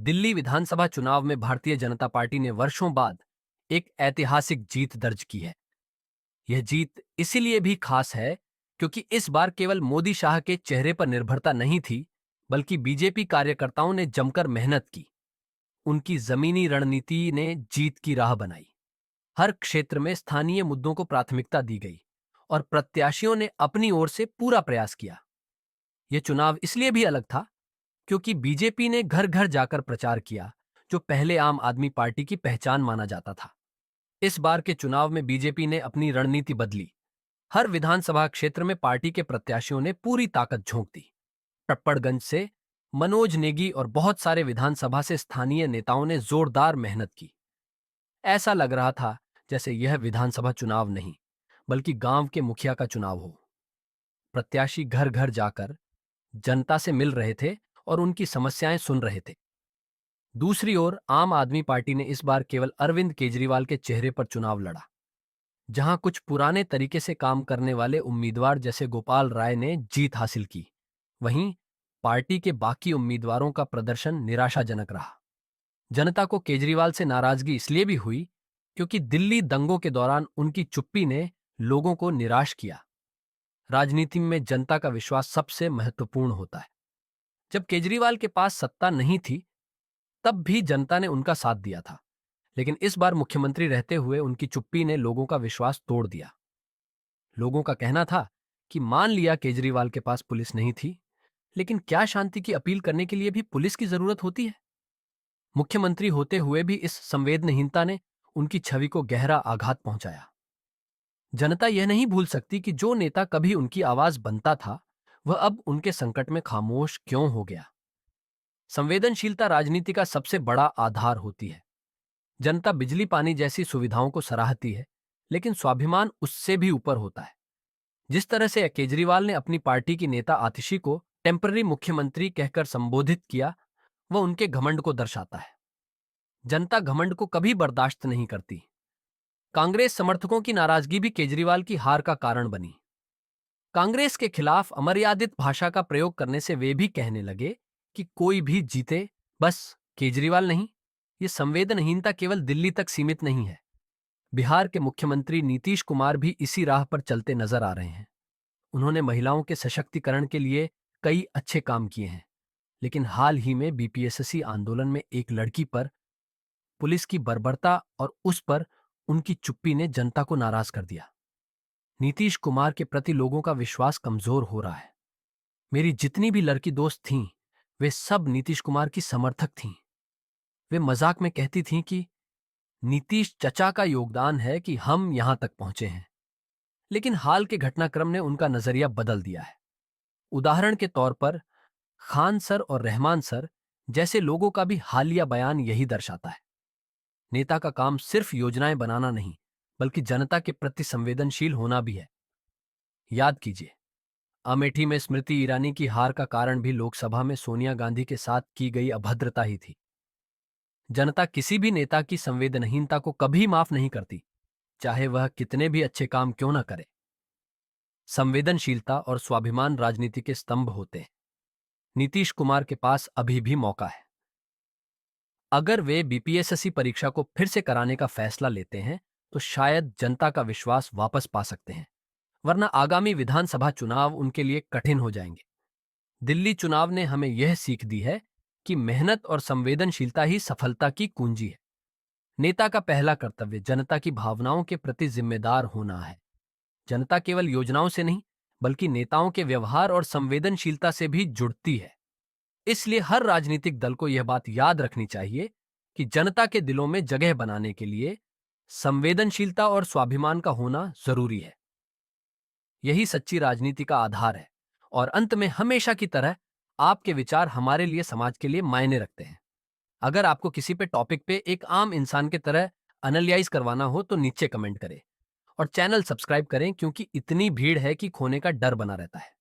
दिल्ली विधानसभा चुनाव में भारतीय जनता पार्टी ने वर्षों बाद एक ऐतिहासिक जीत दर्ज की है। यह जीत इसीलिए भी खास है क्योंकि इस बार केवल मोदी शाह के चेहरे पर निर्भरता नहीं थी, बल्कि बीजेपी कार्यकर्ताओं ने जमकर मेहनत की। उनकी जमीनी रणनीति ने जीत की राह बनाई। हर क्षेत्र में स्थानीय मुद्दों को प्राथमिकता दी गई और प्रत्याशियों ने अपनी ओर से पूरा प्रयास किया। यह चुनाव इसलिए भी अलग था क्योंकि बीजेपी ने घर घर जाकर प्रचार किया, जो पहले आम आदमी पार्टी की पहचान माना जाता था। इस बार के चुनाव में बीजेपी ने अपनी रणनीति बदली। हर विधानसभा क्षेत्र में पार्टी के प्रत्याशियों ने पूरी ताकत झोंक दी। टप्पड़गंज से मनोज नेगी और बहुत सारे विधानसभा से स्थानीय नेताओं ने जोरदार मेहनत की। ऐसा लग रहा था जैसे यह विधानसभा चुनाव नहीं, बल्कि गांव के मुखिया का चुनाव हो। प्रत्याशी घर घर जाकर जनता से मिल रहे थे और उनकी समस्याएं सुन रहे थे। दूसरी ओर आम आदमी पार्टी ने इस बार केवल अरविंद केजरीवाल के चेहरे पर चुनाव लड़ा। जहां कुछ पुराने तरीके से काम करने वाले उम्मीदवार जैसे गोपाल राय ने जीत हासिल की, वहीं पार्टी के बाकी उम्मीदवारों का प्रदर्शन निराशाजनक रहा। जनता को केजरीवाल से नाराजगी इसलिए भी हुई क्योंकि दिल्ली दंगों के दौरान उनकी चुप्पी ने लोगों को निराश किया। राजनीति में जनता का विश्वास सबसे महत्वपूर्ण होता है। जब केजरीवाल के पास सत्ता नहीं थी, तब भी जनता ने उनका साथ दिया था, लेकिन इस बार मुख्यमंत्री रहते हुए उनकी चुप्पी ने लोगों का विश्वास तोड़ दिया। लोगों का कहना था कि मान लिया केजरीवाल के पास पुलिस नहीं थी, लेकिन क्या शांति की अपील करने के लिए भी पुलिस की जरूरत होती है? मुख्यमंत्री होते हुए भी इस संवेदनहीनता ने उनकी छवि को गहरा आघात पहुंचाया। जनता यह नहीं भूल सकती कि जो नेता कभी उनकी आवाज बनता था, वह अब उनके संकट में खामोश क्यों हो गया। संवेदनशीलता राजनीति का सबसे बड़ा आधार होती है। जनता बिजली पानी जैसी सुविधाओं को सराहती है, लेकिन स्वाभिमान उससे भी ऊपर होता है। जिस तरह से केजरीवाल ने अपनी पार्टी की नेता आतिशी को टेम्पररी मुख्यमंत्री कहकर संबोधित किया, वह उनके घमंड को दर्शाता है। जनता घमंड को कभी बर्दाश्त नहीं करती। कांग्रेस समर्थकों की नाराजगी भी केजरीवाल की हार का कारण बनी। कांग्रेस के खिलाफ अमर्यादित भाषा का प्रयोग करने से वे भी कहने लगे कि कोई भी जीते, बस केजरीवाल नहीं। ये संवेदनहीनता केवल दिल्ली तक सीमित नहीं है। बिहार के मुख्यमंत्री नीतीश कुमार भी इसी राह पर चलते नजर आ रहे हैं। उन्होंने महिलाओं के सशक्तिकरण के लिए कई अच्छे काम किए हैं, लेकिन हाल ही में बीपीएससी आंदोलन में एक लड़की पर पुलिस की बर्बरता और उस पर उनकी चुप्पी ने जनता को नाराज कर दिया। नीतीश कुमार के प्रति लोगों का विश्वास कमजोर हो रहा है। मेरी जितनी भी लड़की दोस्त थीं, वे सब नीतीश कुमार की समर्थक थीं। वे मजाक में कहती थीं कि नीतीश चचा का योगदान है कि हम यहां तक पहुंचे हैं। लेकिन हाल के घटनाक्रम ने उनका नजरिया बदल दिया है। उदाहरण के तौर पर खान सर और रहमान सर जैसे लोगों का भी हालिया बयान यही दर्शाता है। नेता का काम सिर्फ योजनाएं बनाना नहीं, बल्कि जनता के प्रति संवेदनशील होना भी है। याद कीजिए, अमेठी में स्मृति ईरानी की हार का कारण भी लोकसभा में सोनिया गांधी के साथ की गई अभद्रता ही थी। जनता किसी भी नेता की संवेदनहीनता को कभी माफ नहीं करती, चाहे वह कितने भी अच्छे काम क्यों न करे। संवेदनशीलता और स्वाभिमान राजनीति के स्तंभ होते हैं। नीतीश कुमार के पास अभी भी मौका है। अगर वे बीपीएससी परीक्षा को फिर से कराने का फैसला लेते हैं, तो शायद जनता का विश्वास वापस पा सकते हैं, वरना आगामी विधानसभा चुनाव उनके लिए कठिन हो जाएंगे। दिल्ली चुनाव ने हमें यह सीख दी है कि मेहनत और संवेदनशीलता ही सफलता की कुंजी है। नेता का पहला कर्तव्य जनता की भावनाओं के प्रति जिम्मेदार होना है। जनता केवल योजनाओं से नहीं, बल्कि नेताओं के व्यवहार और संवेदनशीलता से भी जुड़ती है। इसलिए हर राजनीतिक दल को यह बात याद रखनी चाहिए कि जनता के दिलों में जगह बनाने के लिए संवेदनशीलता और स्वाभिमान का होना जरूरी है। यही सच्ची राजनीति का आधार है। और अंत में हमेशा की तरह आपके विचार हमारे लिए, समाज के लिए मायने रखते हैं। अगर आपको किसी पे टॉपिक पे एक आम इंसान की तरह एनालाइज करवाना हो तो नीचे कमेंट करें और चैनल सब्सक्राइब करें, क्योंकि इतनी भीड़ है कि खोने का डर बना रहता है।